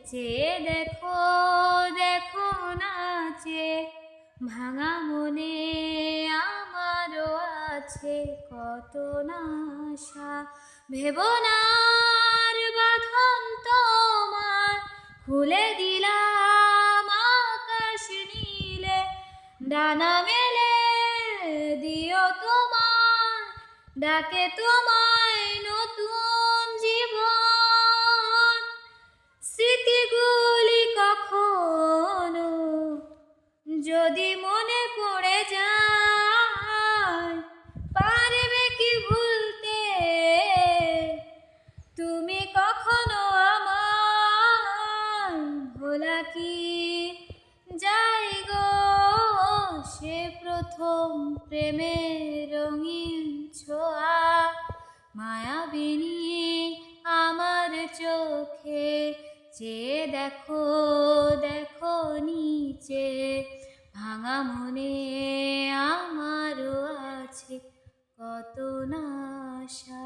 চেয়ে দেখো দেখো নাচে ভাঙা মনে আমারও আছে কত না আশা। ভেবো না আর বাঁধন তোমার, খুলে দিলাম আকাশ নীলে। ডানা মেলে দিও তোমার, ডাকে তোমায় নতুন জীবন। স্মৃতিগুলি কখনো যদি মনে পড়ে যায়, পারবে কি ভুলতে তুমি কখনো আমায়? ভোলা কি যায় গো সে প্রথম প্রেমের রঙিন ছোঁয়া? মায়াবিনী আমার চোখে চেয়ে দেখো দেখো নিচে ভাঙা মনে আমারও আছে কত না আশা।